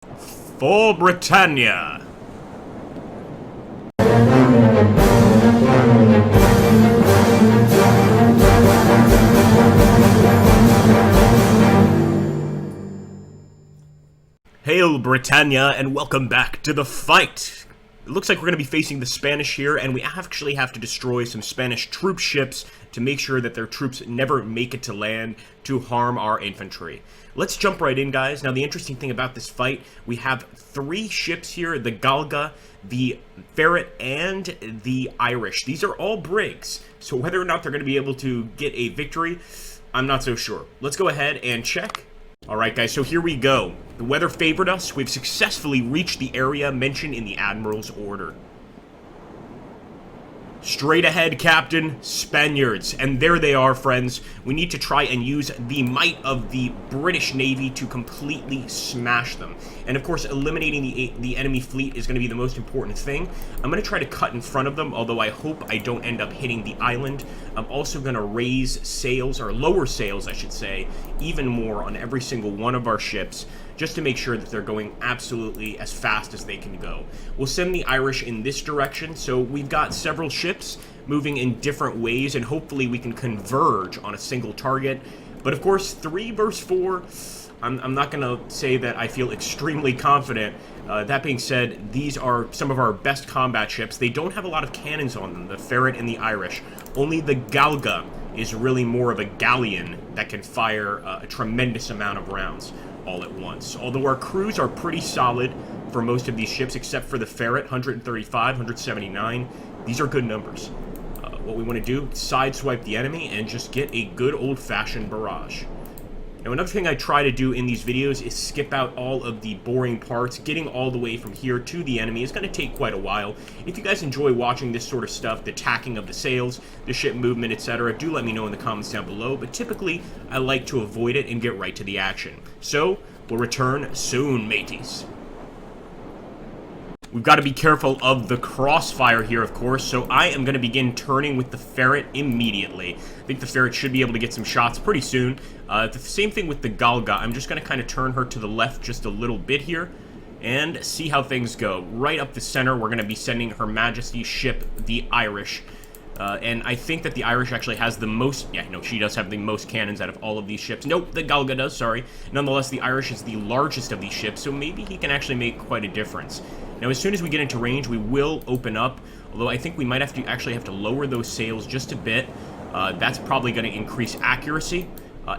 For Britannia! Hail Britannia, and welcome back to the fight! It looks like we're going to be facing the Spanish here, and we actually have to destroy some Spanish troop ships to make sure that their troops never make it to land to harm our infantry. Let's jump right in, guys. Now, the interesting thing about this fight, we have 3 ships here, the Galga, the Ferret, and the Irish. These are all brigs, so whether or not they're going to be able to get a victory, I'm not so sure. Let's go ahead and check. Alright guys, so here we go. The weather favored us. We've successfully reached the area mentioned in the Admiral's order. Straight ahead, Captain. Spaniards. And there they are, friends. We need to try and use the might of the British Navy to completely smash them. And of course, eliminating the enemy fleet is going to be the most important thing. I'm going to try to cut in front of them, although I hope I don't end up hitting the island. I'm also going to raise sails, or lower sails, I should say, even more on every single one of our ships, just to make sure that they're going absolutely as fast as they can go. We'll send the Irish in this direction, so we've got several ships moving in different ways, and hopefully we can converge on a single target. But of course, 3 versus 4, I'm not going to say that I feel extremely confident. That being said, these are some of our best combat ships. They don't have a lot of cannons on them, the Ferret and the Irish. Only the Galga is really more of a galleon that can fire a tremendous amount of rounds all at once. Although our crews are pretty solid for most of these ships, except for the Ferret, 135, 179. These are good numbers. What we want to do, sideswipe the enemy and just get a good old-fashioned barrage. Now, another thing I try to do in these videos is skip out all of the boring parts. Getting all the way from here to the enemy is going to take quite a while. If you guys enjoy watching this sort of stuff, the tacking of the sails, the ship movement, etc., do let me know in the comments down below. But typically, I like to avoid it and get right to the action. So, we'll return soon, mateys. We've got to be careful of the crossfire here, of course, so I am going to begin turning with the Ferret immediately. I think the Ferret should be able to get some shots pretty soon. The same thing with the Galga. I'm just going to kind of turn her to the left just a little bit here and see how things go. Right up the center, we're going to be sending Her Majesty's ship, the Irish. And I think that the Irish actually has the most... Yeah, no, she does have the most cannons out of all of these ships. Nope, the Galga does, sorry. Nonetheless, the Irish is the largest of these ships, so maybe he can actually make quite a difference. Now, as soon as we get into range, we will open up, although I think we might have to lower those sails just a bit. That's probably going to increase accuracy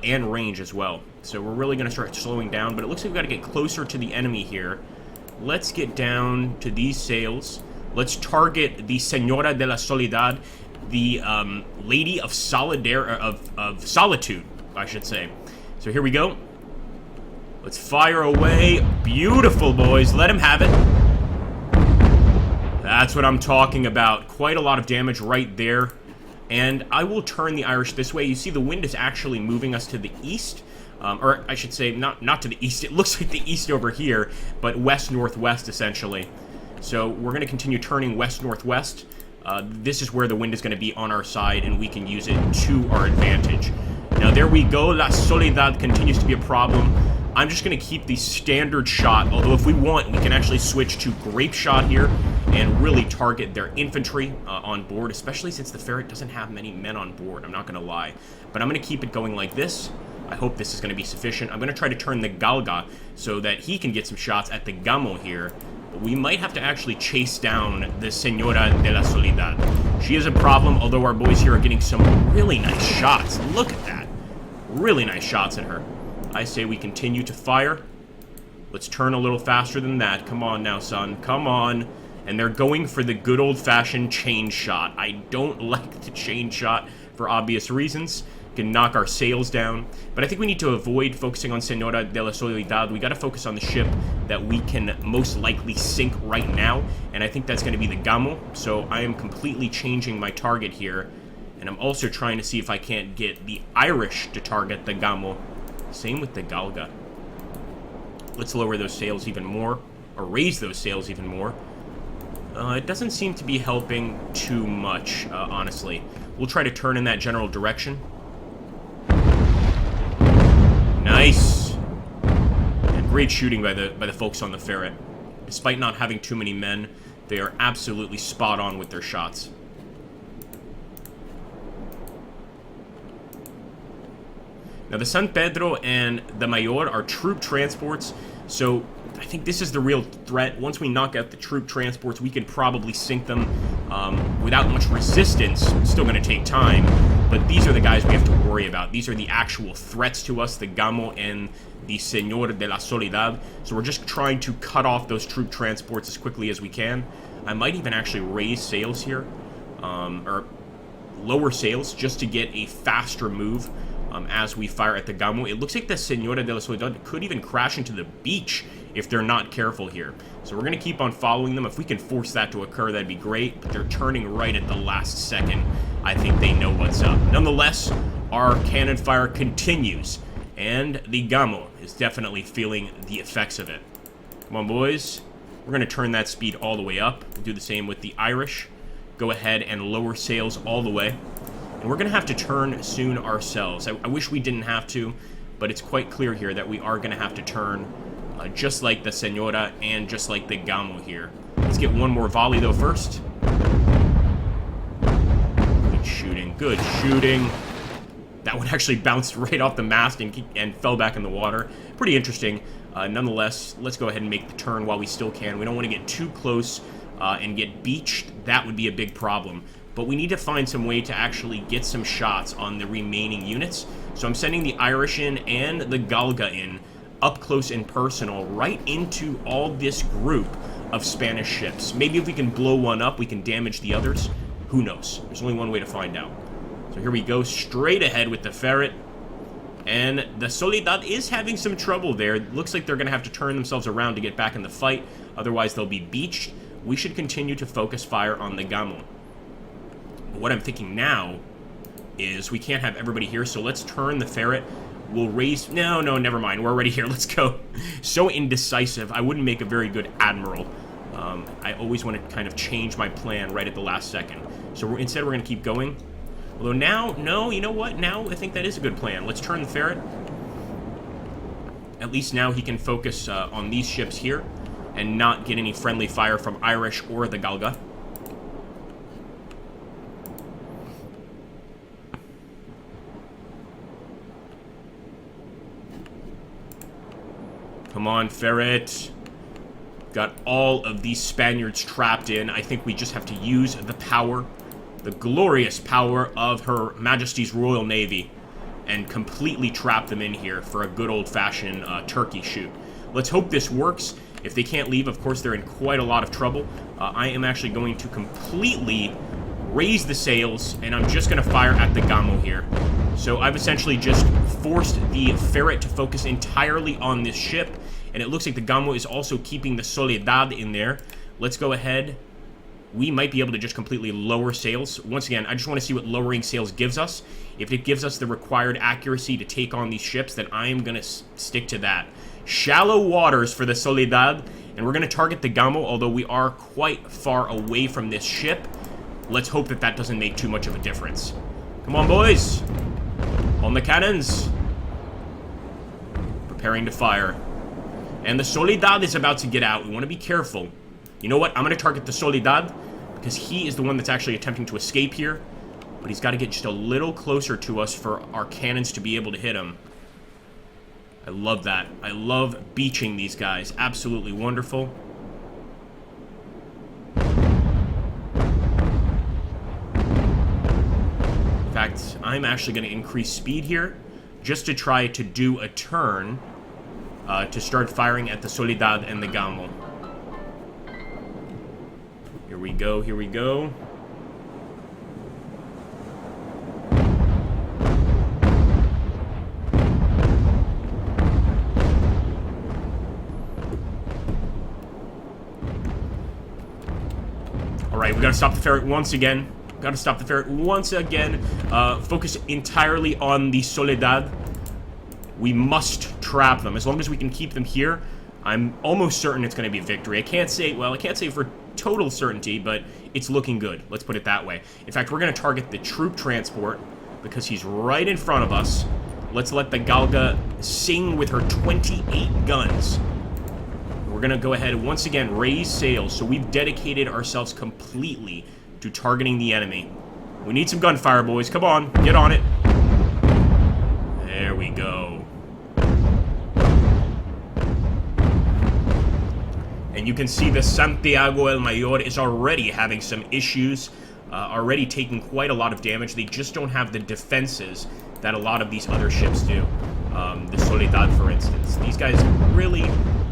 and range as well. So we're really going to start slowing down, but it looks like we've got to get closer to the enemy here. Let's get down to these sails. Let's target the Señora de la Soledad, the Lady of Solitude, I should say. So here we go. Let's fire away. Beautiful, boys. Let him have it. That's what I'm talking about. Quite a lot of damage right there. And I will turn the Irish this way. You see the wind is actually moving us to the east. Or I should say, not to the east. It looks like the east over here, but west-northwest, essentially. So we're going to continue turning west-northwest. This is where the wind is going to be on our side, and we can use it to our advantage. Now, there we go. La Soledad continues to be a problem. I'm just going to keep the standard shot, although if we want, we can actually switch to grape shot here and really target their infantry on board, especially since the Ferret doesn't have many men on board, I'm not going to lie. But I'm going to keep it going like this. I hope this is going to be sufficient. I'm going to try to turn the Galga so that he can get some shots at the Gamo here. But we might have to actually chase down the Señora de la Soledad. She is a problem, although our boys here are getting some really nice shots. Look at that. Really nice shots at her. I say we continue to fire. Let's turn a little faster than that. Come on now, son. Come on. And they're going for the good old-fashioned chain shot. I don't like the chain shot for obvious reasons. Can knock our sails down. But I think we need to avoid focusing on Señora de la Soledad. We got to focus on the ship that we can most likely sink right now. And I think that's going to be the Gamo. So I am completely changing my target here. And I'm also trying to see if I can't get the Irish to target the Gamo. Same with the Galga. Let's lower those sails even more, or raise those sails even more. It doesn't seem to be helping too much, honestly. We'll try to turn in that general direction. Nice. And Great shooting by the folks on the Ferret. Despite not having too many men, they are absolutely spot on with their shots. Now, the San Pedro and the Mayor are troop transports, so I think this is the real threat. Once we knock out the troop transports, we can probably sink them without much resistance. Still going to take time, but these are the guys we have to worry about. These are the actual threats to us, the Gamo and the Señor de la Soledad. So we're just trying to cut off those troop transports as quickly as we can. I might even actually raise sails here, or lower sails, just to get a faster move. As we fire at the Gamo. It looks like the Señora de la Soledad could even crash into the beach if they're not careful here. So we're going to keep on following them. If we can force that to occur, that'd be great. But they're turning right at the last second. I think they know what's up. Nonetheless, our cannon fire continues. And the Gamo is definitely feeling the effects of it. Come on, boys. We're going to turn that speed all the way up. We'll do the same with the Irish. Go ahead and lower sails all the way. And we're going to have to turn soon ourselves. I wish we didn't have to, but it's quite clear here that we are going to have to turn just like the Señora and just like the Gamo here. Let's get one more volley, though, first. Good shooting. Good shooting. That one actually bounced right off the mast and fell back in the water. Pretty interesting. Nonetheless, let's go ahead and make the turn while we still can. We don't want to get too close and get beached. That would be a big problem. But we need to find some way to actually get some shots on the remaining units. So I'm sending the Irish in and the Galga in, up close and personal, right into all this group of Spanish ships. Maybe if we can blow one up, we can damage the others. Who knows? There's only one way to find out. So here we go, straight ahead with the Ferret. And the Soledad is having some trouble there. It looks like they're going to have to turn themselves around to get back in the fight. Otherwise, they'll be beached. We should continue to focus fire on the Gamo. What I'm thinking now is we can't have everybody here, so let's turn the Ferret. We'll raise... No, never mind. We're already here. Let's go. So indecisive. I wouldn't make a very good Admiral. I always want to kind of change my plan right at the last second. So instead, we're going to keep going. Although now... No, you know what? Now, I think that is a good plan. Let's turn the Ferret. At least now he can focus on these ships here and not get any friendly fire from Irish or the Galga. Come on, Ferret. Got all of these Spaniards trapped in. I think we just have to use the power, the glorious power of Her Majesty's Royal Navy, and completely trap them in here for a good old-fashioned turkey shoot. Let's hope this works. If they can't leave, of course, they're in quite a lot of trouble. I am actually going to completely raise the sails, and I'm just going to fire at the Gamo here. So I've essentially just forced the Ferret to focus entirely on this ship, and it looks like the Gamo is also keeping the Soledad in there. Let's go ahead. We might be able to just completely lower sails. Once again, I just want to see what lowering sails gives us. If it gives us the required accuracy to take on these ships, then I am going to stick to that. Shallow waters for the Soledad, and we're going to target the Gamo, although we are quite far away from this ship. Let's hope that that doesn't make too much of a difference. Come on, boys. On the cannons. Preparing to fire. And the Soledad is about to get out. We want to be careful. You know what? I'm going to target the Soledad because he is the one that's actually attempting to escape here. But he's got to get just a little closer to us for our cannons to be able to hit him. I love that. I love beaching these guys. Absolutely wonderful. In fact, I'm actually going to increase speed here just to try to do a turn to start firing at the Soledad and the Gamo. Here we go, here we go. Alright, we gotta stop the Ferret once again. Gotta stop the Ferret once again. Focus entirely on the Soledad. We must trap them. As long as we can keep them here, I'm almost certain it's going to be a victory. I can't say for total certainty, but it's looking good. Let's put it that way. In fact, we're going to target the troop transport because he's right in front of us. Let's let the Galga sing with her 28 guns. We're going to go ahead and once again raise sails. So we've dedicated ourselves completely to targeting the enemy. We need some gunfire, boys. Come on, get on it. There we go. And you can see the Santiago el Mayor is already having some issues, already taking quite a lot of damage. They just don't have the defenses that a lot of these other ships do. The Soledad, for instance. These guys really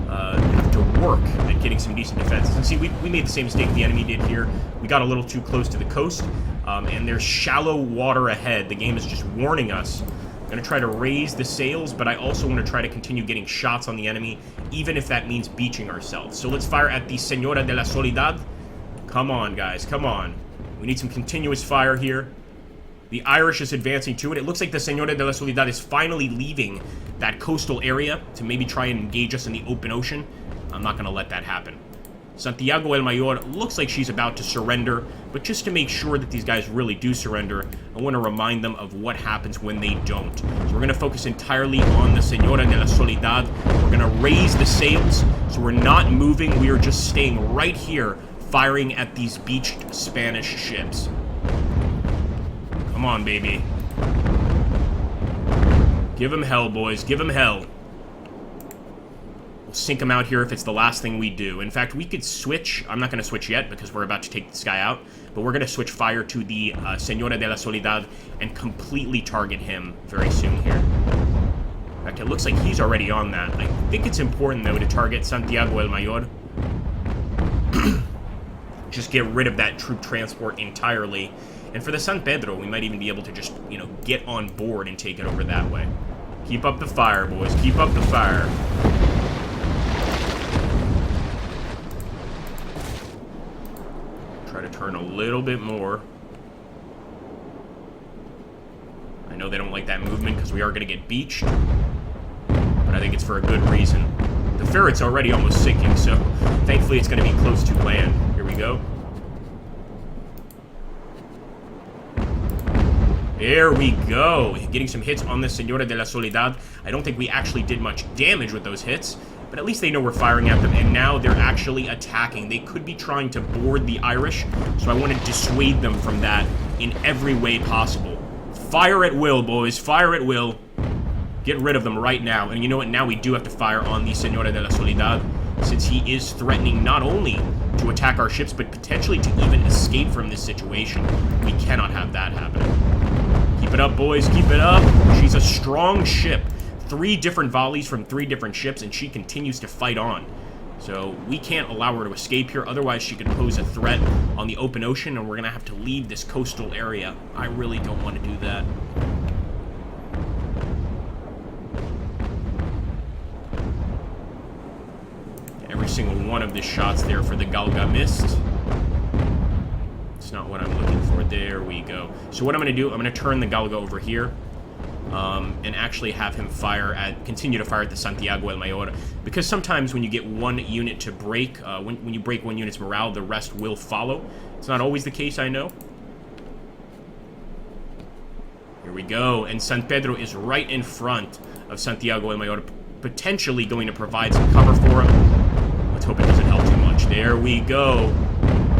have to work at getting some decent defenses. And see, we made the same mistake the enemy did here. We got a little too close to the coast, and there's shallow water ahead. The game is just warning us. I'm going to try to raise the sails, but I also want to try to continue getting shots on the enemy, even if that means beaching ourselves. So let's fire at the Señora de la Soledad. Come on, guys, come on. We need some continuous fire here. The Irish is advancing to it. It looks like the Señora de la Soledad is finally leaving that coastal area to maybe try and engage us in the open ocean. I'm not going to let that happen. Santiago el Mayor looks like she's about to surrender, but just to make sure that these guys really do surrender, I want to remind them of what happens when they don't. So we're going to focus entirely on the Señora de la Soledad. We're going to raise the sails, so we're not moving. We are just staying right here, firing at these beached Spanish ships. Come on, baby. Give him hell, boys. Give him hell. We'll sink him out here if it's the last thing we do. In fact, we could switch. I'm not going to switch yet because we're about to take this guy out. But we're going to switch fire to the Señora de la Soledad and completely target him very soon here. In fact, it looks like he's already on that. I think it's important, though, to target Santiago el Mayor. Just get rid of that troop transport entirely. And for the San Pedro, we might even be able to just, you know, get on board and take it over that way. Keep up the fire, boys. Keep up the fire. Try to turn a little bit more. I know they don't like that movement because we are going to get beached. But I think it's for a good reason. The Ferret's already almost sinking, so thankfully it's going to be close to land. Here we go. There we go. Getting some hits on the Señora de la Soledad. I don't think we actually did much damage with those hits, but at least they know we're firing at them, and now they're actually attacking. They could be trying to board the Irish, so I want to dissuade them from that in every way possible. Fire at will, boys. Fire at will. Get rid of them right now. And you know what? Now we do have to fire on the Señora de la Soledad, since he is threatening not only to attack our ships, but potentially to even escape from this situation. We cannot have that happening. Keep it up, boys. Keep it up. She's a strong ship. 3 different volleys from 3 different ships, and she continues to fight on. So we can't allow her to escape here. Otherwise, she could pose a threat on the open ocean, and we're going to have to leave this coastal area. I really don't want to do that. Every single one of the shots there for the Galga missed. It's not what I'm looking for. There we go. So what I'm going to do, I'm going to turn the Galga over here, and actually have him continue to fire at the Santiago el Mayor, because sometimes when you get one unit to break, when you break one unit's morale, the rest will follow. It's not always the case, I know. Here we go, and San Pedro is right in front of Santiago el Mayor, potentially going to provide some cover for him. Let's hope it doesn't help too much. There we go.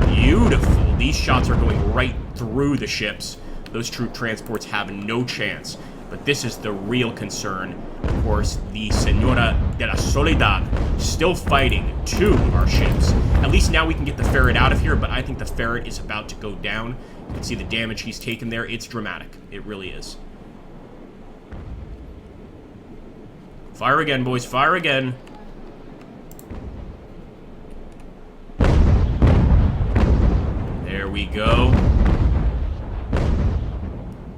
Beautiful. These shots are going right through the ships. Those troop transports have no chance. But this is the real concern. Of course, the Señora de la Soledad still fighting 2 of our ships. At least now we can get the Ferret out of here, but I think the Ferret is about to go down. You can see the damage he's taken there. It's dramatic. It really is. Fire again, boys. Fire again. There we go.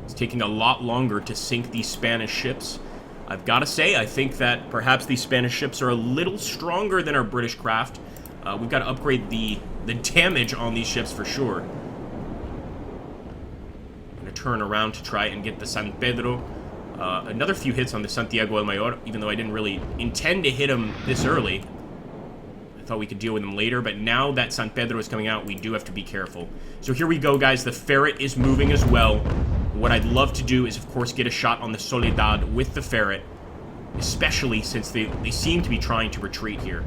It's taking a lot longer to sink these Spanish ships. I've got to say, I think that perhaps these Spanish ships are a little stronger than our British craft. We've got to upgrade the damage on these ships for sure. I'm going to turn around to try and get the San Pedro. Another few hits on the Santiago el Mayor, even though I didn't really intend to hit him this early. I thought we could deal with him later, but now that San Pedro is coming out, we do have to be careful. So here we go, guys. The Ferret is moving as well. What I'd love to do is, of course, get a shot on the Soledad with the Ferret, especially since they seem to be trying to retreat here.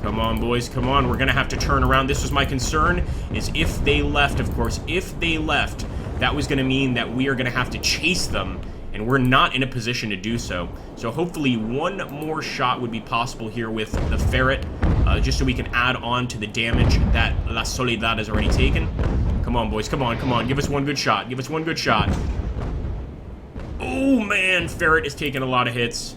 Come on, boys, come on. We're going to have to turn around. This was my concern, is if they left, of course. If they left, that was going to mean that we are going to have to chase them, and we're not in a position to do so. So hopefully one more shot would be possible here with the Ferret, just so we can add on to the damage that La Soledad has already taken. Come on, boys, come on, come on. Give us one good shot. Give us one good shot. Oh, man, Ferret is taking a lot of hits.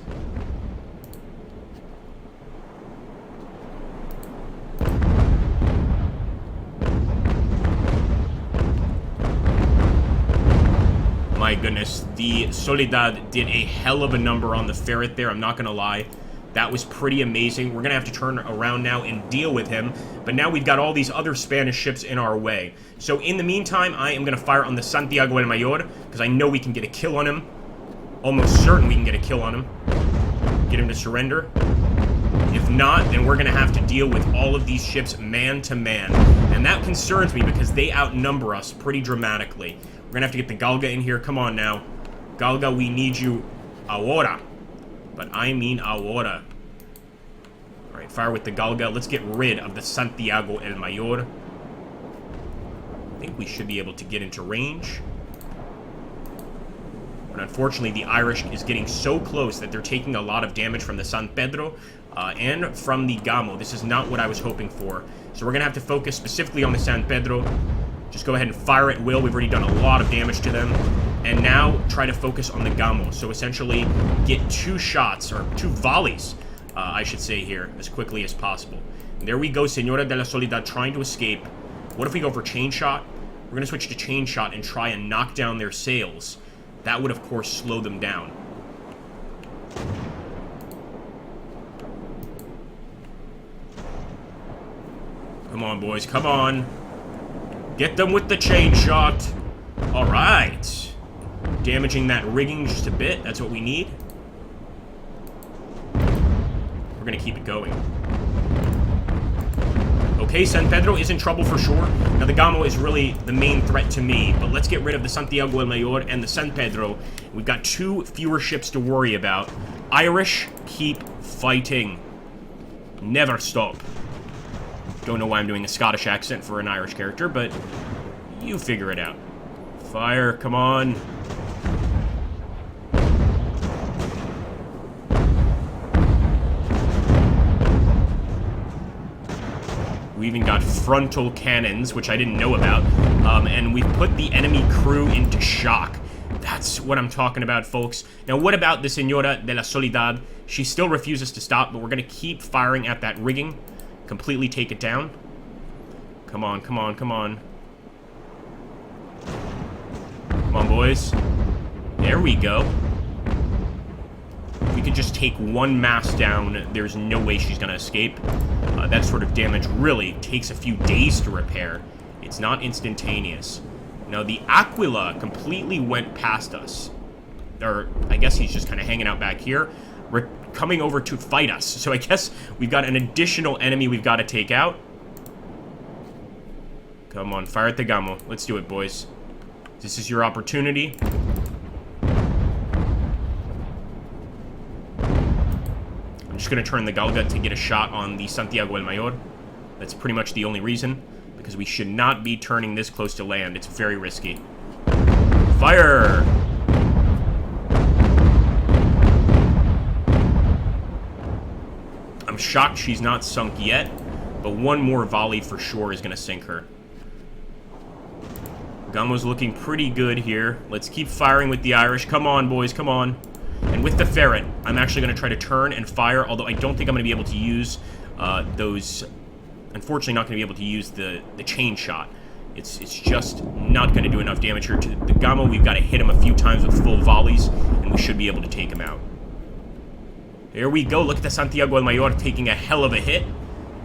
My goodness, the Soledad did a hell of a number on the Ferret there, I'm not going to lie. That was pretty amazing. We're going to have to turn around now and deal with him. But now we've got all these other Spanish ships in our way. So in the meantime, I am going to fire on the Santiago el Mayor, because I know we can get a kill on him. Almost certain we can get a kill on him. Get him to surrender. If not, then we're going to have to deal with all of these ships man to man. And that concerns me because they outnumber us pretty dramatically. We're going to have to get the Galga in here. Come on now. Galga, we need you ahora. But I mean ahora. Alright, fire with the Galga. Let's get rid of the Santiago el Mayor. I think we should be able to get into range. But unfortunately, the Irish is getting so close that they're taking a lot of damage from the San Pedro and from the Gamo. This is not what I was hoping for. So we're going to have to focus specifically on the San Pedro. Just go ahead and fire at will. We've already done a lot of damage to them. And now try to focus on the Gamo. So essentially get 2 shots, or 2 volleys, I should say here, as quickly as possible. And there we go, Senora de la Soledad trying to escape. What if we go for chain shot? We're going to switch to chain shot and try and knock down their sails. That would, of course, slow them down. Come on, boys, come on. Get them with the chain shot. All right. Damaging that rigging just a bit. That's what we need. We're going to keep it going. Okay, San Pedro is in trouble for sure. Now, the Gamo is really the main threat to me, but let's get rid of the Santiago el Mayor and the San Pedro. We've got 2 fewer ships to worry about. Irish, keep fighting. Never stop. Don't know why I'm doing a Scottish accent for an Irish character, but you figure it out. Fire, come on. We even got frontal cannons, which I didn't know about, and we've put the enemy crew into shock. That's what I'm talking about, folks. Now, what about the Senora de la Soledad? She still refuses to stop, but we're going to keep firing at that rigging. Completely take it down. Come on, come on, come on. Come on, boys. There we go. We could just take 1 mast down. There's no way she's going to escape. That sort of damage really takes a few days to repair. It's not instantaneous. Now, the Aquila completely went past us. Or, I guess he's just kind of hanging out back here. We're coming over to fight us. So I guess we've got an additional enemy we've got to take out. Come on, fire at the Gamo. Let's do it, boys. This is your opportunity. I'm just going to turn the Galga to get a shot on the Santiago el Mayor. That's pretty much the only reason, because we should not be turning this close to land. It's very risky. Fire! I'm shocked she's not sunk yet, but 1 more volley for sure is going to sink her. Gamo's looking pretty good here. Let's keep firing with the Irish. Come on, boys, come on. And with the Ferret, I'm actually going to try to turn and fire, although I don't think I'm going to be able to use those... Unfortunately, not going to be able to use the chain shot. It's just not going to do enough damage here. To the Gamo, we've got to hit him a few times with full volleys, and we should be able to take him out. There we go. Look at the Santiago el Mayor taking a hell of a hit.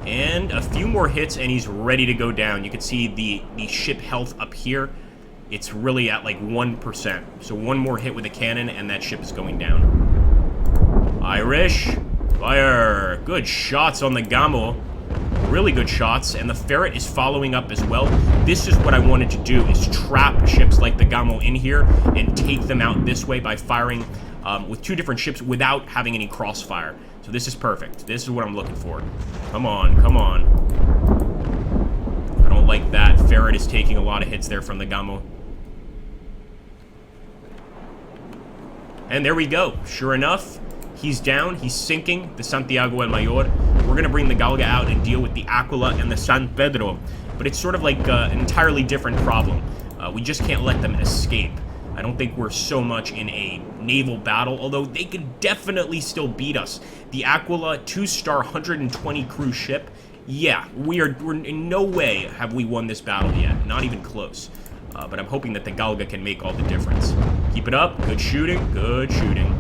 And a few more hits, and he's ready to go down. You can see the ship health up here. It's really at like 1%. So 1 more hit with a cannon, and that ship is going down. Irish, fire. Good shots on the Gamo. Really good shots, and the Ferret is following up as well. This is what I wanted to do, is trap ships like the Gamo in here and take them out this way by firing with 2 different ships without having any crossfire. So this is perfect. This is what I'm looking for. Come on, come on. I don't like that. Ferret is taking a lot of hits there from the Gamo. And there we go. Sure enough, he's down. He's sinking the Santiago el Mayor. We're going to bring the Galga out and deal with the Aquila and the San Pedro. But it's sort of like an entirely different problem. We just can't let them escape. I don't think we're so much in a naval battle, although they could definitely still beat us. The Aquila, 2-star, 120 crew ship. Yeah, we're in no way have we won this battle yet. Not even close. But I'm hoping that the Galga can make all the difference. Keep it up. Good shooting. Good shooting.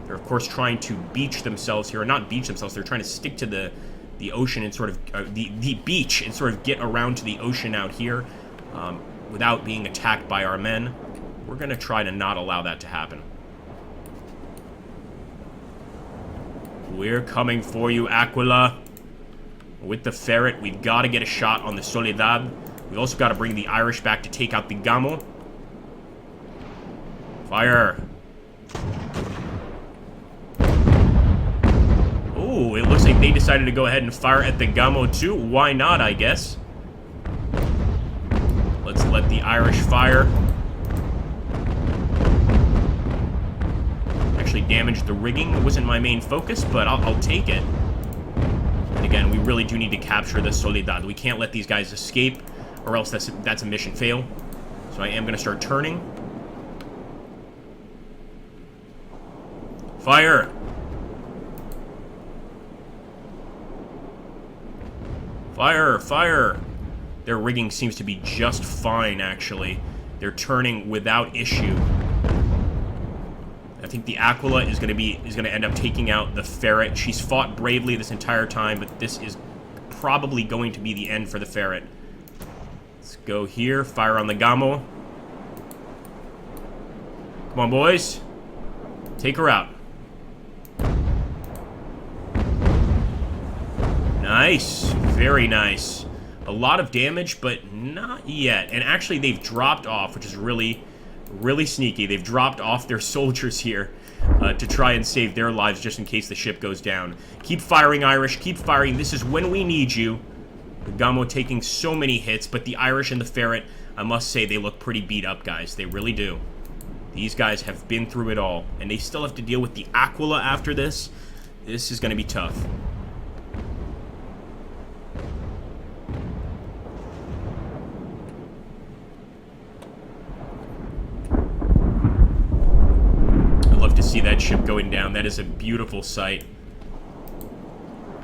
They're, of course, trying to beach themselves here. Or not beach themselves. They're trying to stick to the ocean and sort of... the beach and sort of get around to the ocean out here without being attacked by our men. We're going to try to not allow that to happen. We're coming for you, Aquila. With the Ferret, we've got to get a shot on the Soledad. We've also got to bring the Irish back to take out the Gamo. Fire. Oh, it looks like they decided to go ahead and fire at the Gamo too. Why not, I guess? Let's let the Irish fire. Actually damaged the rigging. It wasn't my main focus, but I'll take it. And again, we really do need to capture the Soledad. We can't let these guys escape, or else that's a mission fail. So I am going to start turning. Fire! Fire! Fire! Their rigging seems to be just fine, actually. They're turning without issue. I think the Aquila is going to end up taking out the Ferret. She's fought bravely this entire time, but this is probably going to be the end for the Ferret. Let's go here. Fire on the Gamo. Come on, boys. Take her out. Nice. Very nice. A lot of damage, but not yet. And actually, they've dropped off, which is really, really sneaky. They've dropped off their soldiers here to try and save their lives just in case the ship goes down. Keep firing, Irish. Keep firing. This is when we need you. The Gamo taking so many hits, but the Irish and the Ferret, I must say, they look pretty beat up, guys. They really do. These guys have been through it all, and they still have to deal with the Aquila after this. This is going to be tough. See that ship going down. That is a beautiful sight.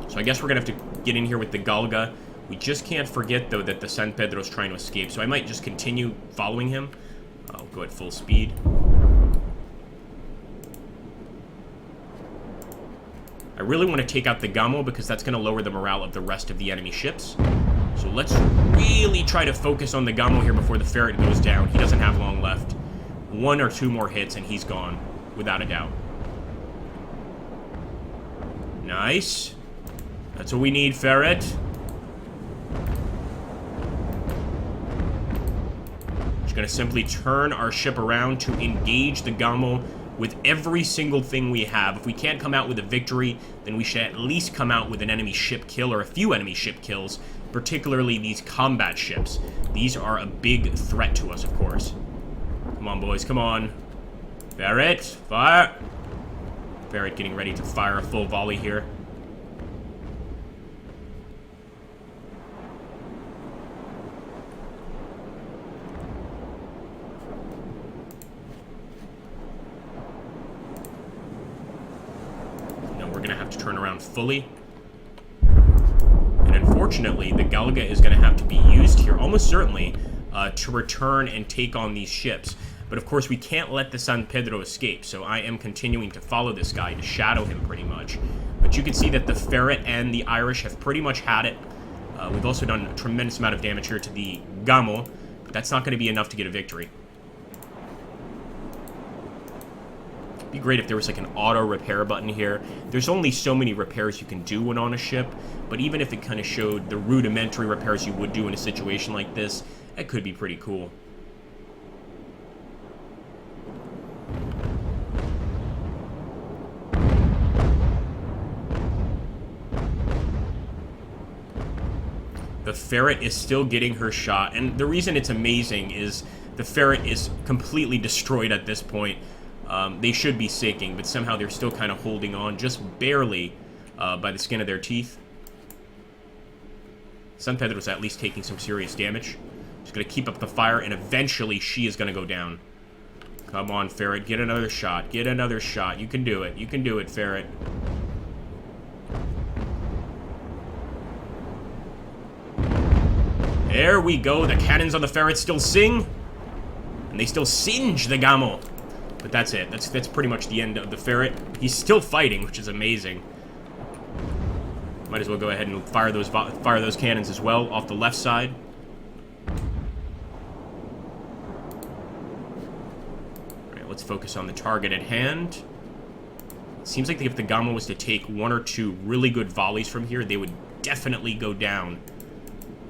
So I guess we're gonna have to get in here with the Galga. We just can't forget though that the San Pedro's trying to escape, so I might just continue following him. I'll go at full speed. I really want to take out the Gamo because that's going to lower the morale of the rest of the enemy ships. So let's really try to focus on the Gamo here before the Ferret goes down. He doesn't have long left. 1 or 2 more hits and he's gone. Without a doubt. Nice. That's what we need, Ferret. Just gonna simply turn our ship around to engage the Gamo with every single thing we have. If we can't come out with a victory, then we should at least come out with an enemy ship kill or a few enemy ship kills, particularly these combat ships. These are a big threat to us, of course. Come on, boys, come on. Ferret, fire! Ferret getting ready to fire a full volley here. Now we're going to have to turn around fully. And unfortunately, the Galga is going to have to be used here, almost certainly, to return and take on these ships. But of course, we can't let the San Pedro escape, so I am continuing to follow this guy, to shadow him pretty much. But you can see that the Ferret and the Irish have pretty much had it. We've also done a tremendous amount of damage here to the Gamo, but that's not going to be enough to get a victory. It'd be great if there was like an auto repair button here. There's only so many repairs you can do when on a ship, but even if it kind of showed the rudimentary repairs you would do in a situation like this, that could be pretty cool. The Ferret is still getting her shot, and the reason it's amazing is the Ferret is completely destroyed at this point. They should be sinking, but somehow they're still kind of holding on, just barely, by the skin of their teeth. San Pedro's at least taking some serious damage. Just gonna keep up the fire, and eventually she is gonna go down. Come on, Ferret, get another shot. Get another shot. You can do it. You can do it, Ferret. There we go. The cannons on the Ferret still sing. And they still singe the Gamo. But that's it. That's pretty much the end of the Ferret. He's still fighting, which is amazing. Might as well go ahead and fire those cannons as well off the left side. Alright, let's focus on the target at hand. Seems like if the Gamo was to take one or two really good volleys from here, they would definitely go down.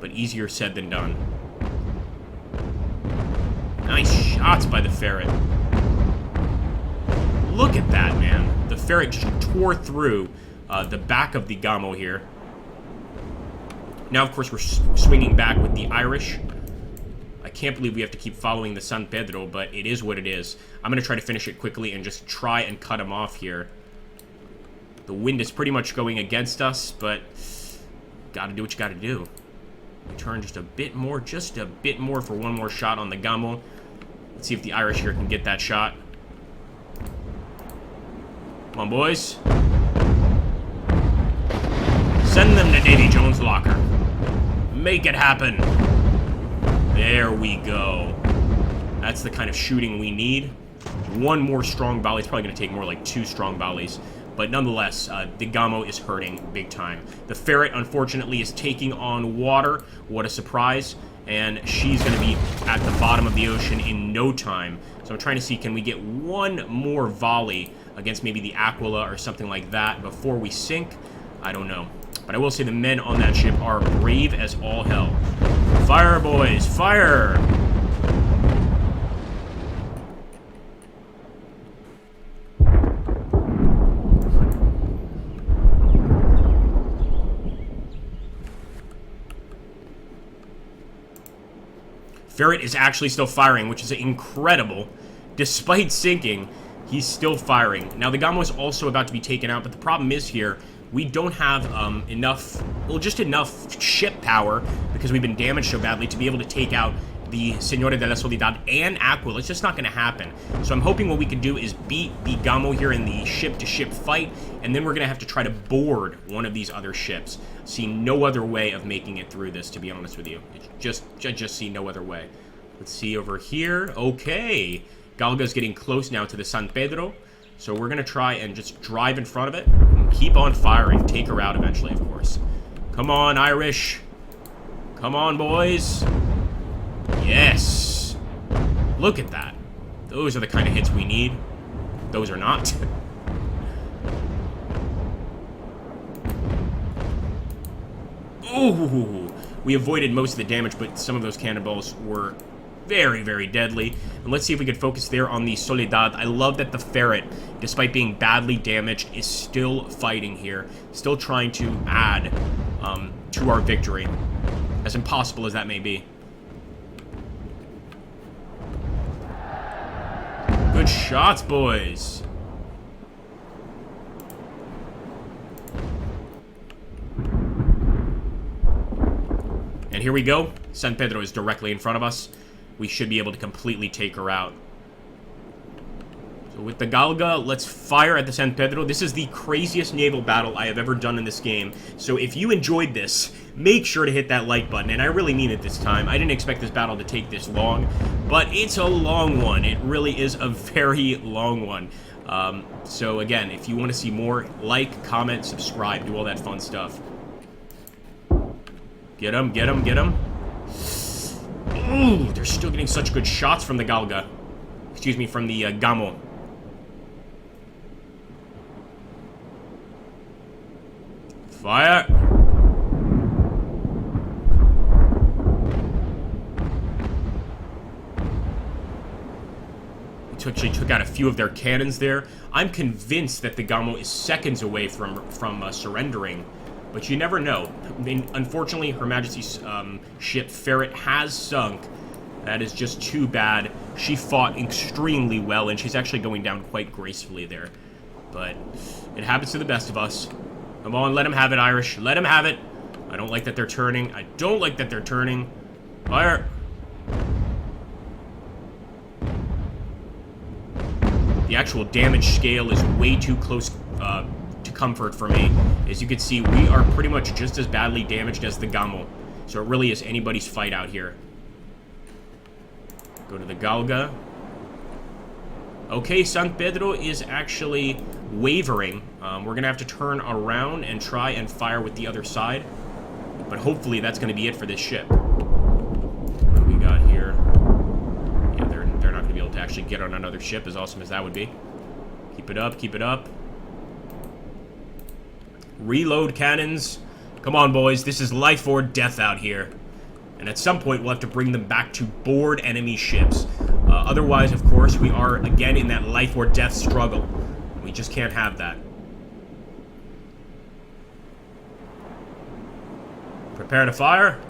But easier said than done. Nice shots by the Ferret. Look at that, man. The Ferret just tore through the back of the Gamo here. Now, of course, we're swinging back with the Irish. I can't believe we have to keep following the San Pedro, but it is what it is. I'm going to try to finish it quickly and just try and cut him off here. The wind is pretty much going against us, but gotta do what you gotta do. Turn just a bit more for one more shot on the Gamo. Let's see if the Irish here can get that shot. Come on, boys. Send them to Davy Jones' locker. Make it happen. There we go. That's the kind of shooting we need. One more strong volley. It's probably going to take more like 2 strong volleys. But nonetheless, the Gamo is hurting big time. The Ferret, unfortunately, is taking on water. What a surprise. And she's going to be at the bottom of the ocean in no time. So I'm trying to see, can we get one more volley against maybe the Aquila or something like that before we sink? I don't know. But I will say the men on that ship are brave as all hell. Fire, boys, fire! Ferret is actually still firing, which is incredible. Despite sinking, he's still firing. Now, the Gamo is also about to be taken out, but the problem is here, we don't have enough, well, just enough ship power, because we've been damaged so badly, to be able to take out the Señora de la Soledad and Aquila. It's just not going to happen. So I'm hoping what we can do is beat the Gamo here in the ship-to-ship fight, and then we're going to have to try to board one of these other ships. See no other way of making it through this, to be honest with you. It's just see no other way. Let's see over here. Okay. Galga's getting close now to the San Pedro. So we're going to try and just drive in front of it and keep on firing. Take her out eventually, of course. Come on, Irish. Come on, boys. Yes. Look at that. Those are the kind of hits we need. Those are not. Ooh. We avoided most of the damage, but some of those cannonballs were very, very deadly. And let's see if we can focus there on the Soledad. I love that the Ferret, despite being badly damaged, is still fighting here. Still trying to add to our victory. As impossible as that may be. Good shots, boys. And here we go. San Pedro is directly in front of us. We should be able to completely take her out. So with the Galga, let's fire at the San Pedro. This is the craziest naval battle I have ever done in this game. So if you enjoyed this, make sure to hit that like button. And I really mean it this time. I didn't expect this battle to take this long, but it's a long one. It really is a very long one. So again, if you want to see more, like, comment, subscribe, do all that fun stuff. Get him, get him, get him. Ooh, they're still getting such good shots from the Galga. Excuse me, from the Gamo. Fire! Actually took out a few of their cannons there. I'm convinced that the Gamo is seconds away from surrendering, but you never know. I mean, unfortunately, Her Majesty's ship Ferret has sunk. That is just too bad. She fought extremely well, and she's actually going down quite gracefully there. But it happens to the best of us. Come on, let him have it, Irish. Let him have it. I don't like that they're turning. I don't like that they're turning. Fire! The actual damage scale is way too close to comfort for me. As you can see, we are pretty much just as badly damaged as the Gamo. So it really is anybody's fight out here. Go to the Galga. Okay, San Pedro is actually wavering. We're going to have to turn around and try and fire with the other side. But hopefully that's going to be it for this ship. What do we got here? Yeah, they're not going to be able to actually get on another ship, as awesome as that would be. Keep it up, keep it up. Reload cannons. Come on, boys. This is life or death out here. And at some point, we'll have to bring them back to board enemy ships. Otherwise, of course, we are again in that life or death struggle. We just can't have that. Prepare to fire.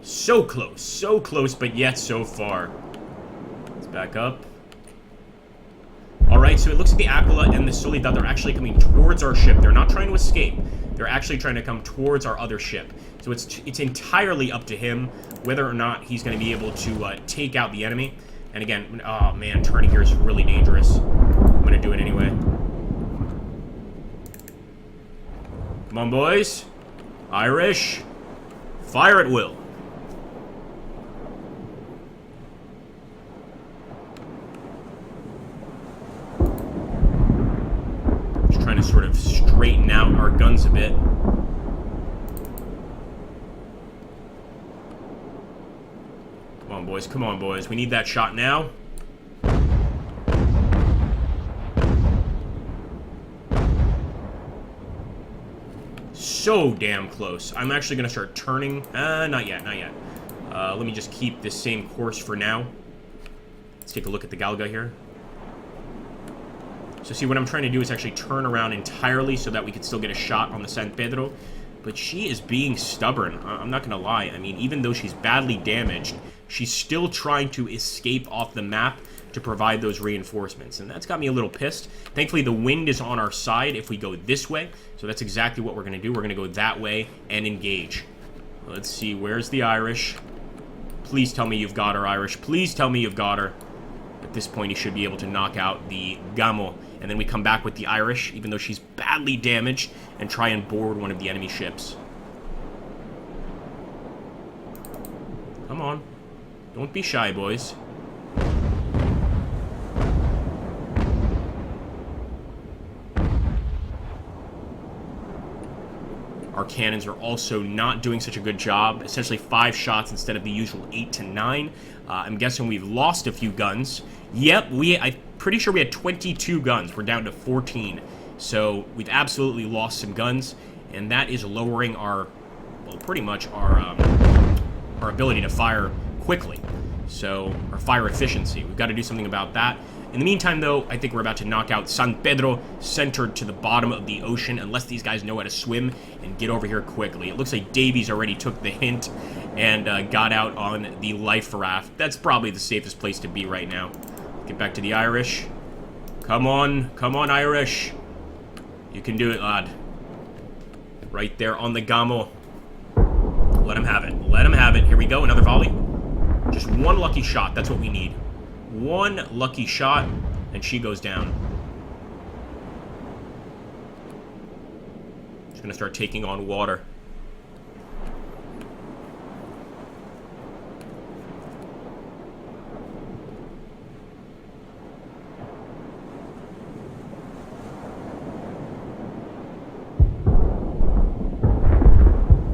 So close, but yet so far. Let's back up. Alright, so it looks like the Aquila and the Soledad are actually coming towards our ship. They're not trying to escape. They're actually trying to come towards our other ship. So it's entirely up to him whether or not he's going to be able to take out the enemy. And again, oh man, turning here is really dangerous. I'm going to do it anyway. Come on, boys. Irish. Fire at will. Trying to sort of straighten out our guns a bit. Come on, boys. Come on, boys. We need that shot now. So damn close. I'm actually going to start turning. Not yet, not yet. Let me just keep this same course for now. Let's take a look at the Galga here. So see, what I'm trying to do is actually turn around entirely so that we could still get a shot on the San Pedro. But she is being stubborn. I'm not going to lie. I mean, even though she's badly damaged, she's still trying to escape off the map to provide those reinforcements. And that's got me a little pissed. Thankfully, the wind is on our side if we go this way. So that's exactly what we're going to do. We're going to go that way and engage. Let's see. Where's the Irish? Please tell me you've got her, Irish. Please tell me you've got her. At this point, he should be able to knock out the Gamo. And then we come back with the Irish, even though she's badly damaged, and try and board one of the enemy ships. Come on. Don't be shy, boys. Our cannons are also not doing such a good job. Essentially 5 shots instead of the usual 8 to 9. I'm guessing we've lost a few guns. Yep, I'm pretty sure we had 22 guns. We're down to 14. So we've absolutely lost some guns. And that is lowering our, well, pretty much our ability to fire quickly. So, our fire efficiency. We've got to do something about that. In the meantime, though, I think we're about to knock out San Pedro, centered to the bottom of the ocean, unless these guys know how to swim and get over here quickly. It looks like Davies already took the hint and got out on the life raft. That's probably the safest place to be right now. Get back to the Irish. Come on, Irish. You can do it, lad. Right there on the Gamo. Let him have it. Let him have it. Here we go, another volley. Just one lucky shot, that's what we need. One lucky shot, and she goes down. She's gonna start taking on water.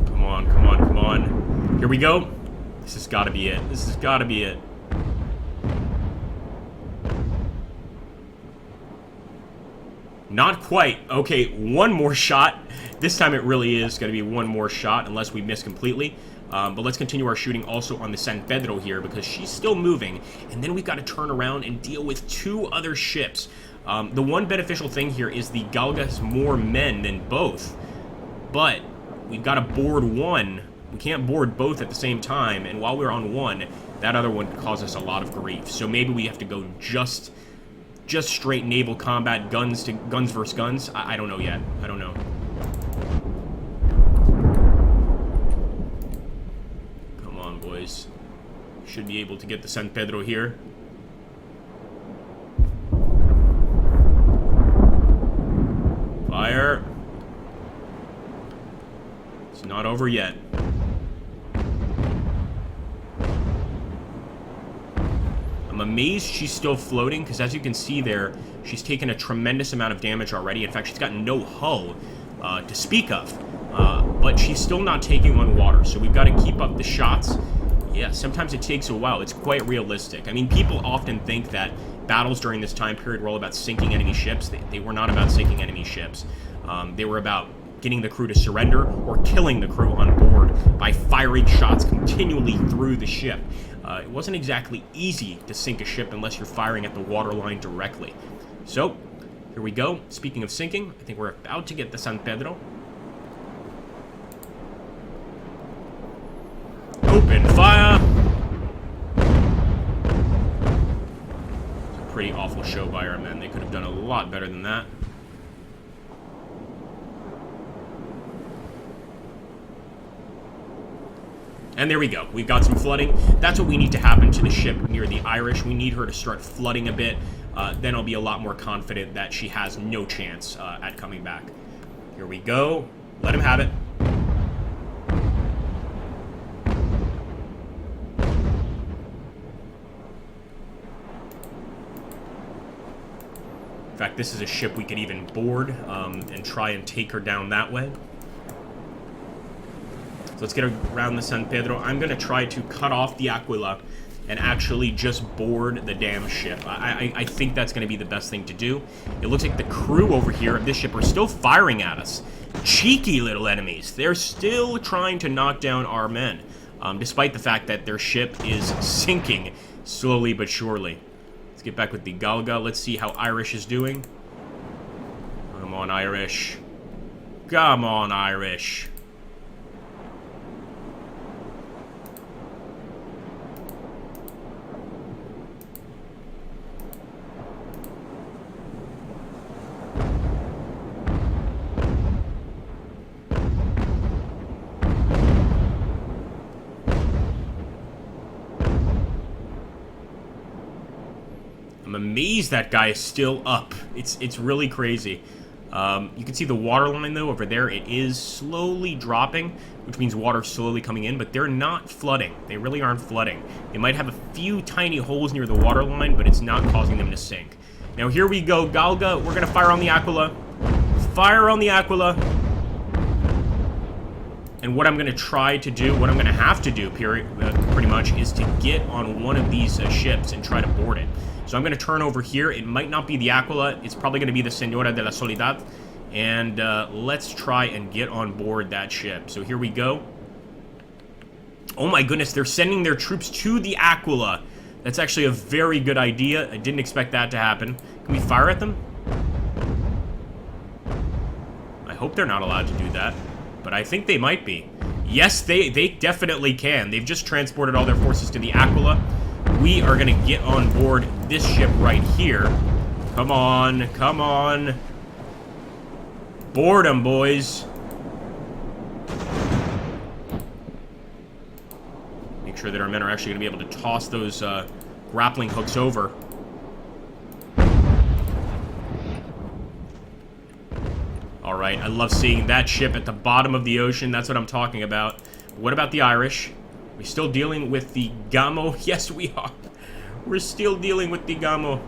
Come on, come on, come on. Here we go. This has got to be it. This has got to be it. Not quite. Okay, one more shot. This time it really is going to be one more shot, unless we miss completely. But let's continue our shooting also on the San Pedro here, because she's still moving. And then we've got to turn around and deal with 2 other ships. The one beneficial thing here is the Galga has more men than both. But we've got to board one. We can't board both at the same time. And while we're on one, that other one causes us a lot of grief. So maybe we have to go just straight naval combat, guns versus guns. I don't know yet. I don't know. Come on, boys. Should be able to get the San Pedro here. Fire. It's not over yet. I'm amazed she's still floating, because as you can see there, she's taken a tremendous amount of damage already. In fact, she's got no hull to speak of. But she's still not taking on water, so we've got to keep up the shots. Yeah, sometimes it takes a while. It's quite realistic. I mean, people often think that battles during this time period were all about sinking enemy ships. They were not about sinking enemy ships. They were about getting the crew to surrender or killing the crew on board by firing shots continually through the ship. It wasn't exactly easy to sink a ship unless you're firing at the waterline directly. So, here we go. Speaking of sinking, I think we're about to get the San Pedro. Open fire! It's a pretty awful show by our men. They could have done a lot better than that. And there we go. We've got some flooding. That's what we need to happen to the ship near the Irish. We need her to start flooding a bit. Then I'll be a lot more confident that she has no chance at coming back. Here we go. Let him have it. In fact, this is a ship we could even board and try and take her down that way. So let's get around the San Pedro. I'm going to try to cut off the Aquila and actually just board the damn ship. I think that's going to be the best thing to do. It looks like the crew over here of this ship are still firing at us. Cheeky little enemies. They're still trying to knock down our men, despite the fact that their ship is sinking slowly but surely. Let's get back with the Galga. Let's see how Irish is doing. Come on, Irish. Come on, Irish. I'm amazed that guy is still up. It's really crazy. You can see the water line, though, over there. It is slowly dropping, which means water's slowly coming in, but they're not flooding. They really aren't flooding. They might have a few tiny holes near the water line, but it's not causing them to sink. Now, here we go. Galga, we're going to fire on the Aquila. Fire on the Aquila. And what I'm going to try to do, what I'm going to have to do, pretty much, is to get on one of these ships and try to board it. So I'm going to turn over here. It might not be the Aquila. It's probably going to be the Señora de la Soledad. And let's try and get on board that ship. So here we go. Oh my goodness, they're sending their troops to the Aquila. That's actually a very good idea. I didn't expect that to happen. Can we fire at them? I hope they're not allowed to do that, but I think they might be. Yes, they definitely can. They've just transported all their forces to the Aquila. We are going to get on board this ship right here. Come on, come on. Board them, boys. Make sure that our men are actually going to be able to toss those grappling hooks over. Alright, I love seeing that ship at the bottom of the ocean. That's what I'm talking about. What about the Irish? We're still dealing with the Gamo? Yes, we are. We're still dealing with the Gamo.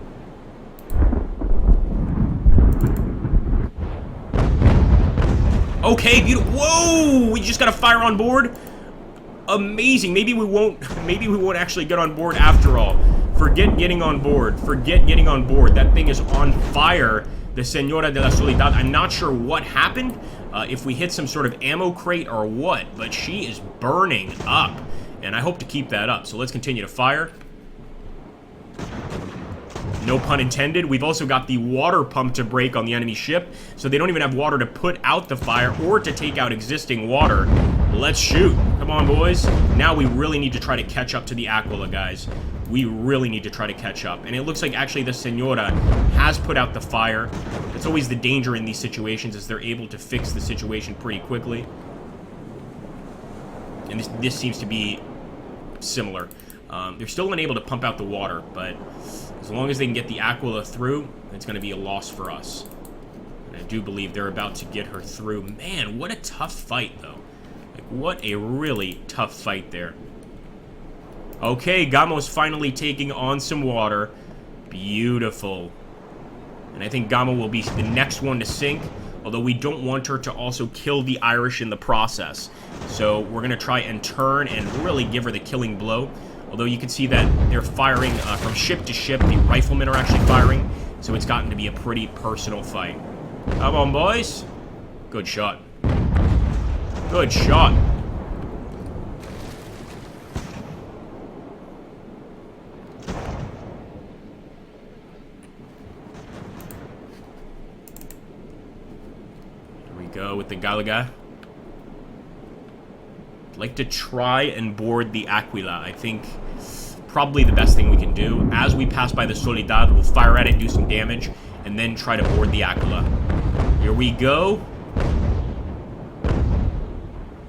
Okay, beautiful. Whoa! We just got a fire on board. Amazing. Maybe we won't actually get on board after all. Forget getting on board. Forget getting on board. That thing is on fire. The Señora de la Soledad. I'm not sure what happened. If we hit some sort of ammo crate or what. But she is burning up. And I hope to keep that up. So let's continue to fire. No pun intended. We've also got the water pump to break on the enemy ship. So they don't even have water to put out the fire or to take out existing water. Let's shoot. Come on, boys. Now we really need to try to catch up to the Aquila, guys. We really need to try to catch up. And it looks like actually the Señora has put out the fire. It's always the danger in these situations is they're able to fix the situation pretty quickly. And this seems to be similar. They're still unable to pump out the water, but as long as they can get the Aquila through, it's going to be a loss for us. And I do believe they're about to get her through. Man, what a tough fight, though. Like, what a really tough fight there. Okay, Gamo's finally taking on some water. Beautiful. And I think Gamo will be the next one to sink, although we don't want her to also kill the Irish in the process. So we're going to try and turn and really give her the killing blow. Although you can see that they're firing from ship to ship. The riflemen are actually firing. So it's gotten to be a pretty personal fight. Come on, boys. Good shot. Good shot. Here we go with the Galaga. I'd like to try and board the Aquila. I think probably the best thing we can do. As we pass by the Soledad, we'll fire at it, do some damage, and then try to board the Aquila. Here we go.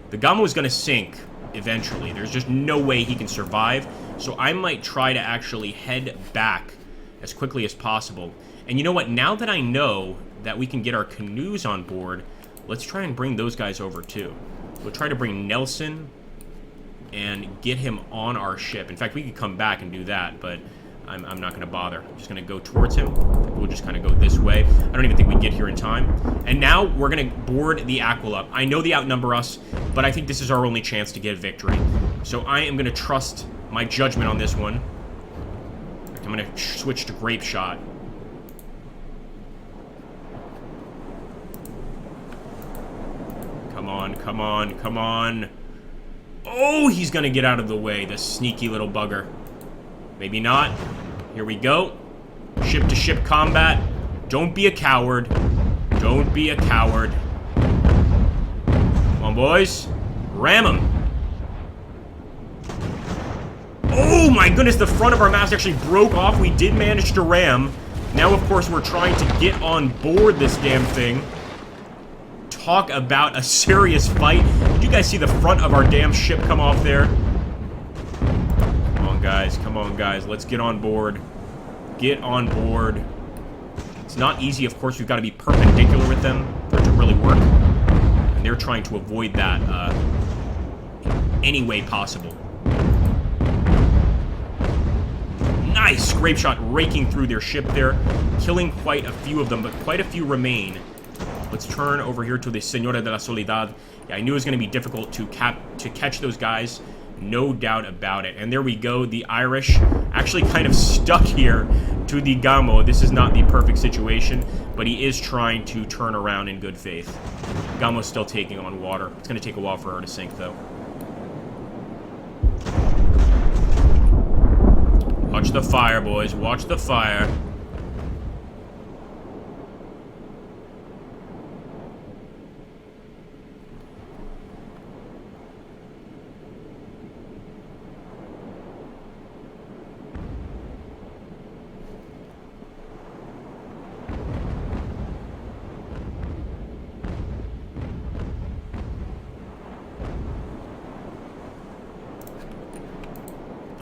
The Gamo is going to sink eventually. There's just no way he can survive. So I might try to actually head back as quickly as possible. And you know what? Now that I know that we can get our canoes on board, let's try and bring those guys over too. We'll try to bring Nelson and get him on our ship. In fact, we could come back and do that, but I'm not going to bother. I'm just going to go towards him. We'll just kind of go this way. I don't even think we get here in time. And now we're going to board the Aquila. I know they outnumber us, but I think this is our only chance to get victory. So I am going to trust my judgment on this one. I'm going to switch to Grape Shot. Come on, come on, come on. Oh, he's going to get out of the way, the sneaky little bugger. Maybe not. Here we go. Ship-to-ship combat. Don't be a coward. Don't be a coward. Come on, boys. Ram him. Oh, my goodness. The front of our mast actually broke off. We did manage to ram. Now, of course, we're trying to get on board this damn thing. Talk about a serious fight. Did you guys see the front of our damn ship come off there? Come on, guys. Let's get on board. Get on board. It's not easy. Of course, we've got to be perpendicular with them for it to really work. And they're trying to avoid that in any way possible. Nice! Grape Shot raking through their ship there. Killing quite a few of them, but quite a few remain. Let's turn over here to the Señora de la Soledad. Yeah, I knew it was going to be difficult to catch those guys. No doubt about it. And there we go. The Irish actually kind of stuck here to the Gamo. This is not the perfect situation, but he is trying to turn around in good faith. Gamo's still taking on water. It's going to take a while for her to sink, though. Watch the fire, boys. Watch the fire.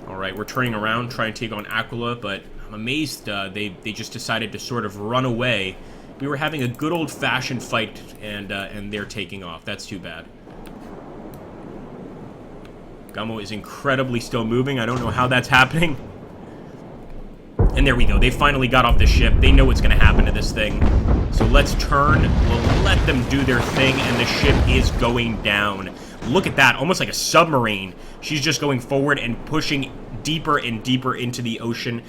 Alright, we're turning around, trying to take on Aquila, but I'm amazed they just decided to sort of run away. We were having a good old-fashioned fight, and they're taking off. That's too bad. Gamo is incredibly still moving. I don't know how that's happening. And there we go. They finally got off the ship. They know what's going to happen to this thing. So let's turn. We'll let them do their thing, and the ship is going down. look at that, almost like a submarine. She's just going forward and pushing deeper and deeper into the ocean.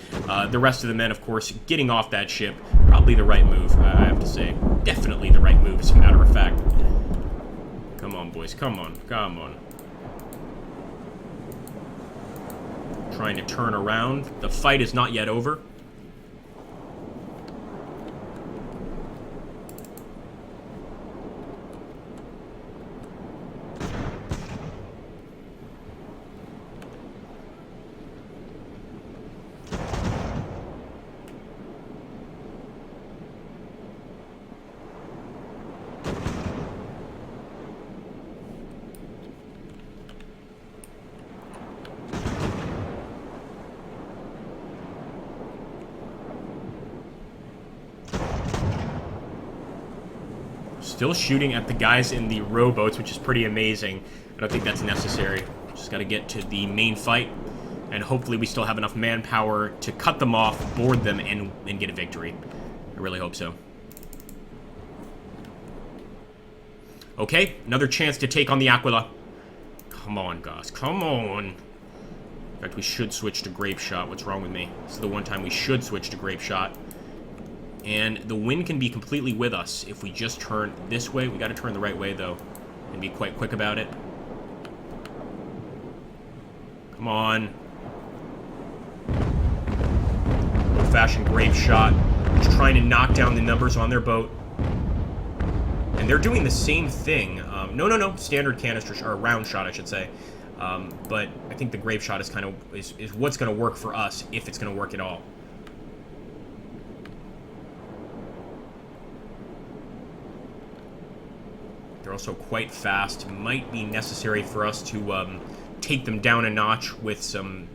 The rest of the men, of course, getting off that ship. Probably the right move, I have to say. Definitely the right move, as a matter of fact. Come on, boys. Come on. Come on. Trying to turn around. The fight is not yet over. Still shooting at the guys in the rowboats, which is pretty amazing. I don't think that's necessary. Just got to get to the main fight, and hopefully we still have enough manpower to cut them off, board them, and get a victory. I really hope so. Okay, another chance to take on the Aquila. Come on, guys. Come on. In fact, we should switch to Grape Shot. What's wrong with me? This is the one time we should switch to Grape Shot. And the wind can be completely with us if we just turn this way. We got to turn the right way, though, and be quite quick about it. Come on. Old-fashioned Grape Shot. Just trying to knock down the numbers on their boat. And they're doing the same thing. No. Standard canister, or round shot, I should say. But I think the Grape Shot is kind of is what's going to work for us, if it's going to work at all. They're also quite fast. Might be necessary for us to take them down a notch with some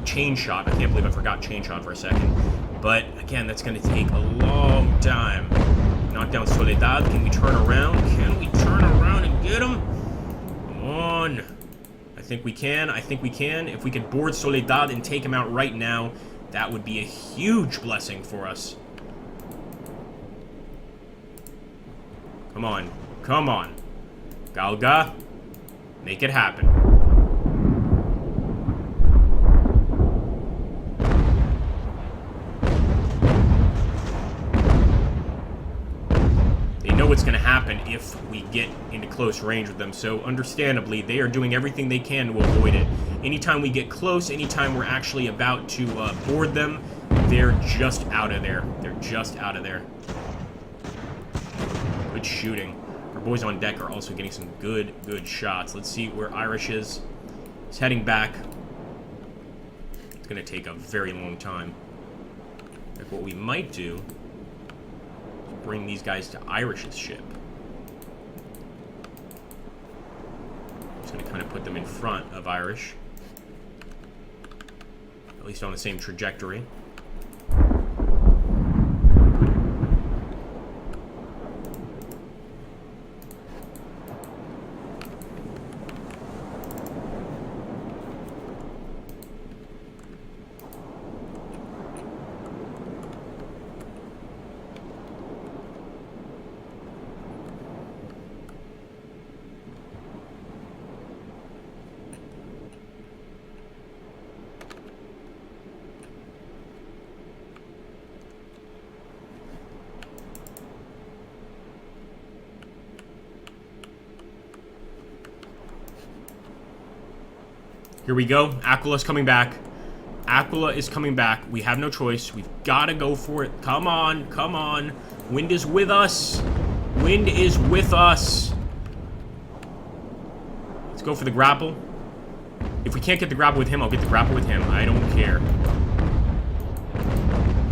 chain shot. I can't believe I forgot chain shot for a second. But again, that's going to take a long time. Knock down Soledad. Can we turn around? Can we turn around and get him? Come on. I think we can. I think we can. If we could board Soledad and take him out right now, that would be a huge blessing for us. Come on. Come on. Galga, make it happen. They know what's going to happen if we get into close range with them, so understandably, they are doing everything they can to avoid it. Anytime we get close, anytime we're actually about to board them, they're just out of there. They're just out of there. Good shooting. Our boys on deck are also getting some good shots. Let's see where Irish is. He's heading back. It's going to take a very long time. Like what we might do is bring these guys to Irish's ship. Just going to kind of put them in front of Irish. At least on the same trajectory. Here we go. Aquila's coming back. Aquila is coming back. We have no choice. We've got to go for it. Come on. Come on. Wind is with us. Wind is with us. Let's go for the grapple. If we can't get the grapple with him, I'll get the grapple with him. I don't care.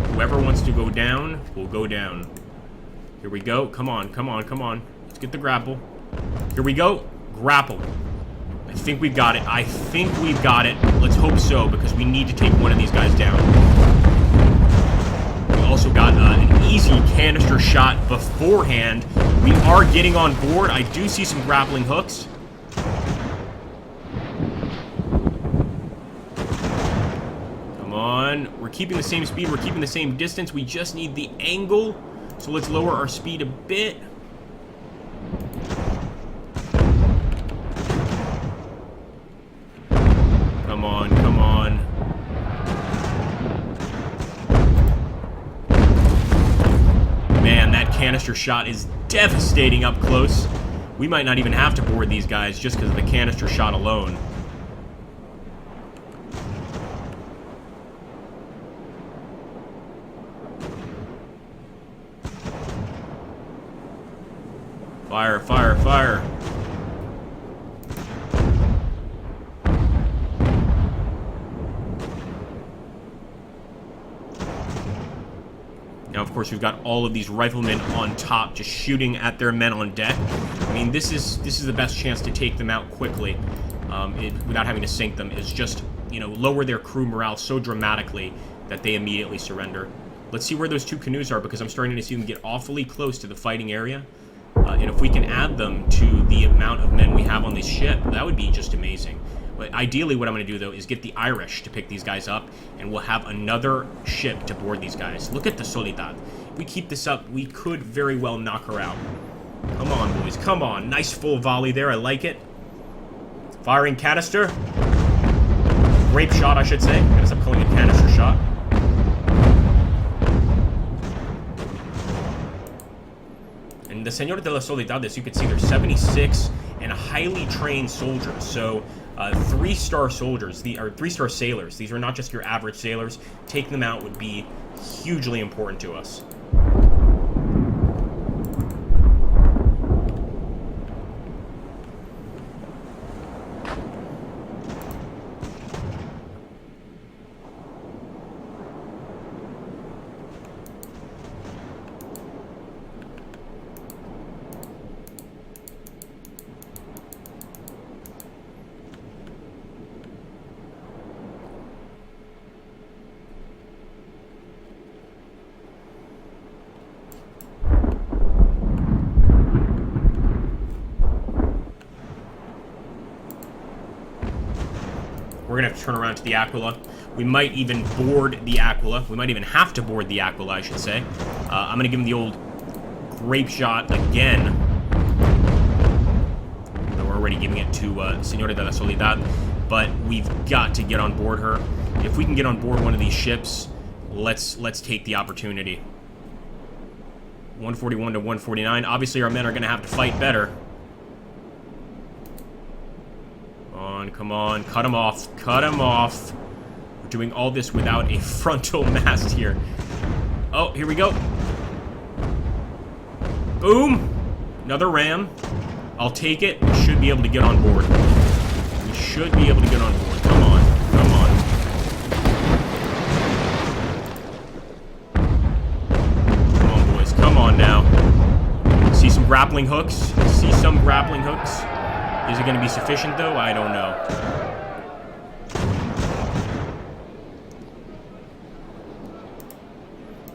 Whoever wants to go down will go down. Here we go. Come on. Come on. Come on. Let's get the grapple. Here we go. Grapple. I think we've got it. I think we've got it. Let's hope so, because we need to take one of these guys down. We also got an easy canister shot beforehand. We are getting on board. I do see some grappling hooks. Come on. We're keeping the same speed. We're keeping the same distance. We just need the angle. So let's lower our speed a bit. on, come on. Man, that canister shot is devastating up close. We might not even have to board these guys just because of the canister shot alone. Fire, fire, fire. Now, of course, we've got all of these riflemen on top just shooting at their men on deck. I mean, this is the best chance to take them out quickly without having to sink them, is just, you know, lower their crew morale so dramatically that they immediately surrender. Let's see where those two canoes are, because I'm starting to see them get awfully close to the fighting area. And if we can add them to the amount of men we have on this ship, that would be just amazing. But ideally, what I'm going to do, though, is get the Irish to pick these guys up, and we'll have another ship to board these guys. Look at the Soledad. If we keep this up, we could very well knock her out. Come on, boys. Come on. Nice full volley there. I like it. Firing canister. Grape shot, I should say. I guess I'm calling it canister shot. And the Señor de la Soledad, as you can see, they're 76 and highly trained soldiers. So, 3-star soldiers, or 3-star sailors. These are not just your average sailors. Taking them out would be hugely important to us. We're going to have to turn around to the Aquila. We might even board the Aquila. We might even have to board the Aquila, I should say. I'm going to give him the old grape shot again. We're already giving it to Señora de la Soledad. But we've got to get on board her. If we can get on board one of these ships, let's take the opportunity. 141 to 149. Obviously, our men are going to have to fight better. Come on, cut him off, cut him off. We're doing all this without a frontal mast here. Oh, here we go. Boom! Another ram. I'll take it. We should be able to get on board. We should be able to get on board. Come on, come on. Come on, boys, come on now. See some grappling hooks? See some grappling hooks? Is it going to be sufficient, though? I don't know.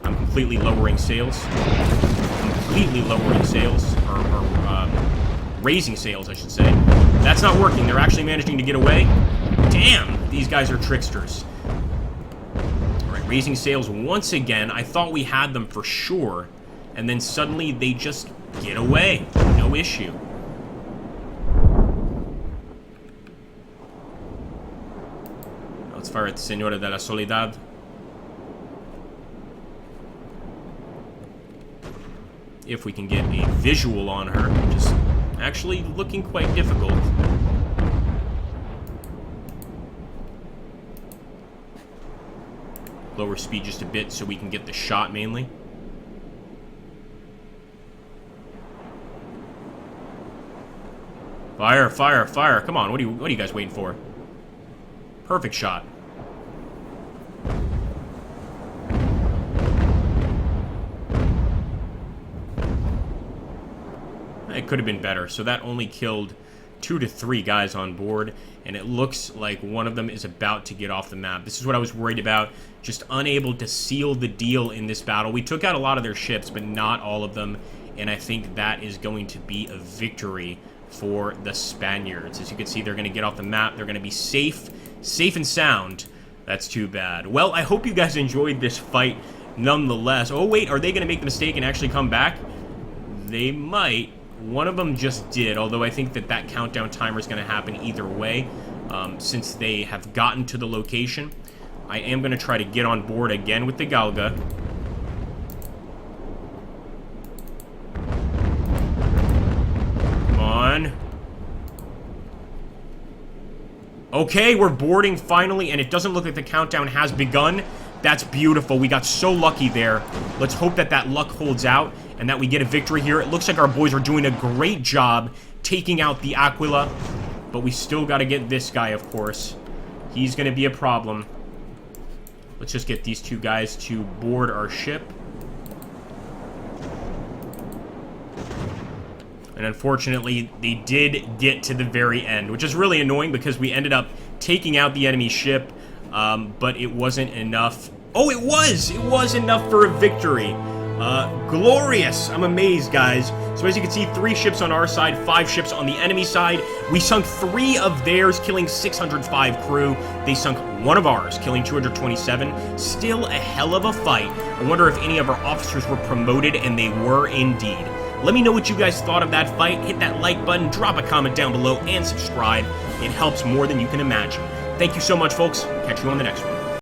I'm completely lowering sails. Completely lowering sails. Or raising sails, I should say. That's not working. They're actually managing to get away. Damn! These guys are tricksters. Alright, raising sails once again. I thought we had them for sure. And then suddenly they just get away. No issue. Let's fire at Señora de la Soledad. If we can get a visual on her, which is actually looking quite difficult. Lower speed just a bit so we can get the shot mainly. Fire, fire, fire. Come on, what are you guys waiting for? Perfect shot. It could have been better. So that only killed 2 to 3 guys on board, and it looks like one of them is about to get off the map. This is what I was worried about. Just unable to seal the deal in this battle. We took out a lot of their ships, but not all of them, and I think that is going to be a victory for the Spaniards. As you can see, they're going to get off the map. They're going to be safe and sound. That's too bad. Well, I hope you guys enjoyed this fight nonetheless. Oh, wait, are they going to make the mistake and actually come back? They might. One of them just did, although I think that countdown timer is going to happen either way. since they have gotten to the location. I am going to try to get on board again with the Galga. Come on. Okay, we're boarding finally, and it doesn't look like the countdown has begun. That's beautiful. We got so lucky there. Let's hope that that luck holds out and that we get a victory here. It looks like our boys are doing a great job taking out the Aquila, but we still got to get this guy, of course. He's going to be a problem. Let's just get these two guys to board our ship. And unfortunately, they did get to the very end, which is really annoying because we ended up taking out the enemy ship, but it wasn't enough. Oh, it was! It was enough for a victory. Glorious! I'm amazed, guys. So as you can see, 3 ships on our side, 5 ships on the enemy side. We sunk 3 of theirs, killing 605 crew. They sunk 1 of ours, killing 227. Still a hell of a fight. I wonder if any of our officers were promoted, and they were indeed. Let me know what you guys thought of that fight. Hit that like button, drop a comment down below, and subscribe. It helps more than you can imagine. Thank you so much, folks. Catch you on the next one.